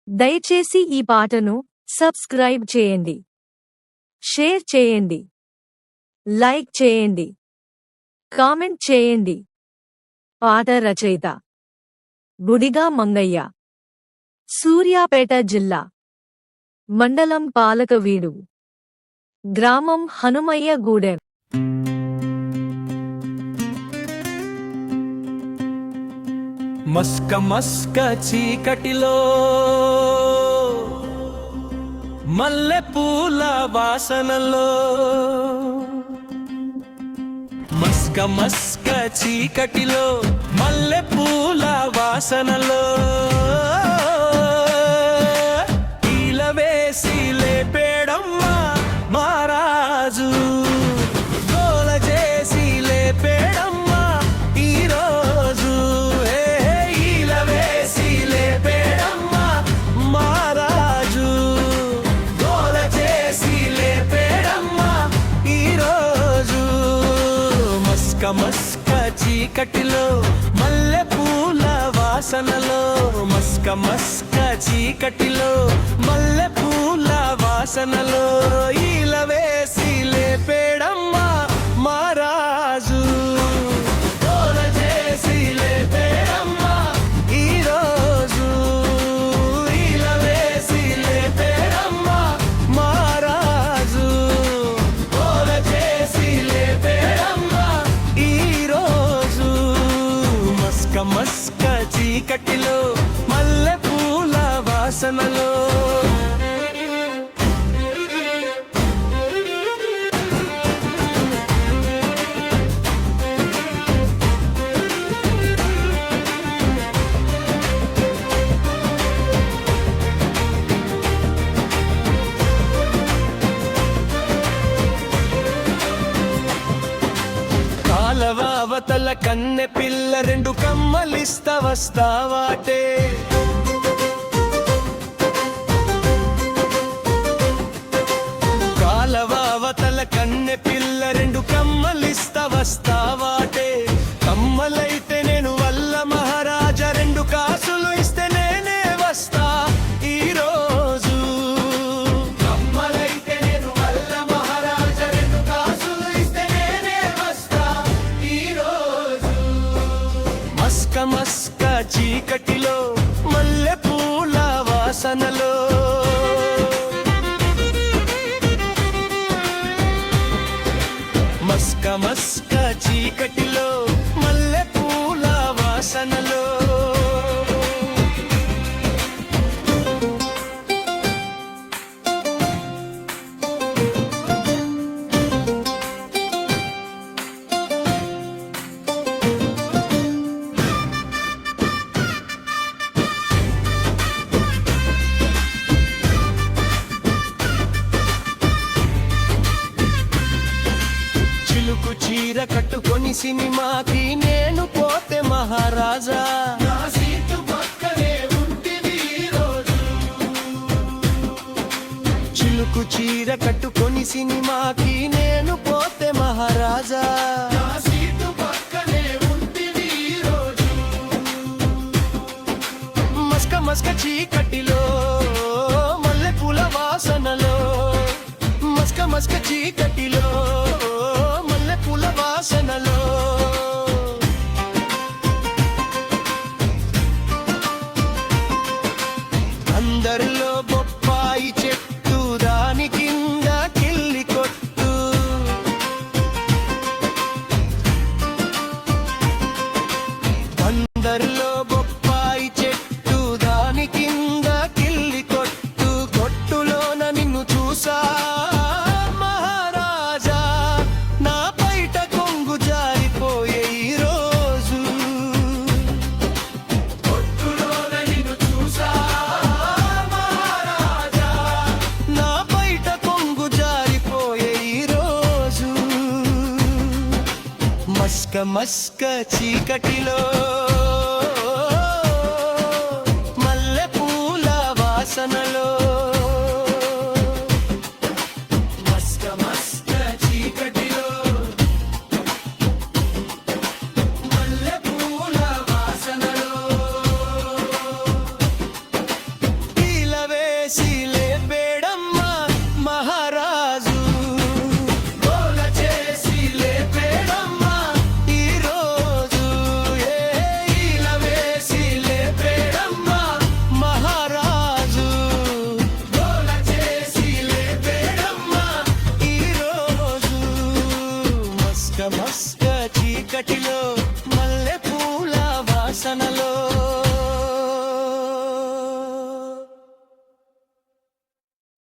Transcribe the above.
దయచేసి ఈ పాటను సబ్స్క్రైబ్ చేయండి, షేర్ చేయండి, లైక్ చేయండి, కామెంట్ చేయండి. పాట రచయిత బుడిగా మంగయ్య, సూర్యాపేట జిల్లా, మండలం పాలకవీడు, గ్రామం హనుమయ్యగూడెం. మస్క మస్క చీకటిలో మల్లె పూల వాసనలో, మస్క మస్క చీకటిలో మల్లె పూల వాసనలో, ఈలవేసి లేపేడమ్మా మారాజు, గోల చేసి లేపేడమ్మా ఈరోజు. ఈలవేసి లేపేడమ్మా మారాజు, గోల చేసి లేపేడమ్మా ఈరోజు. మస్క మస్క చీకటిలో మల్లె పూల వాసనలో, మస్క మస్క చీకటిలో మల్లె పూల వాసనలో, ఈలవేసి లేపేడమ్మా మారాజు, గోల చేసి లేపేడమ్మా ఈరోజు. ఈలవేసి లేపేడమ్మా మారాజు, గోల చేసి లేపేడమ్మా ఈరోజు. మస్క మస్క చీకటిలో మల్లె పూల వాసనలో. కాలవావతల కన్నె పిల్ల రెండు కమ్మలిస్త వస్తావాటే, కాలవావతల కన్నె పిల్ల రెండు కమ్మలిస్త వస్తావాటే. కమ్మలైతే నేను వల్ల మహారాజా, రెండు కాసులు ఇస్తే నేనే వస్తా ఈరోజు. కమ్మలైతే నేను వల్ల మహారాజా, రెండు కాసులు ఇస్తే నేనే వస్తా ఈరోజు. మస్క మస్క చీకటిలో మల్లె పూల వాసనలో, మస్క మస్క చీకటిలో మల్లె పూల వాసనలో. చిలుకు చీర కట్టుకొని సినిమాకి నేను పోతే మహారాజా, నా సీటు పక్కనే ఉంటివి ఈరోజు. చిలుకు చీర కట్టుకొని సినిమాకి నేను పోతే మహారాజా, నా సీటు పక్కనే ఉంటివి ఈరోజు. మస్క మస్క చీకటిలో మల్లె పూల వాసనలో, మస్క మస్క చీకటిలో మల్లె పూల వాసనలో. అందరిలో బొప్పాయి చెట్టు, దాని కింద కిల్లి కొట్టు, అందరిలో బొప్పాయి చెట్టు, దాని కింద కిల్లి కొట్టు. కొట్టులోన నిన్ను చూసా మహారాజా, నా బయట కొంగు జారిపోయే ఈరోజు. కొట్టులోన నిన్ను చూసా మహారాజా, నా బయట కొంగు జారిపోయే ఈరోజు. మస్క మస్క చీకటిలో మల్లె పూల వాసనలో, మస్క మస్క చీకటిలో మల్లె పూల వాసనలో. చీకటిలో మల్లె పూల వాసనలో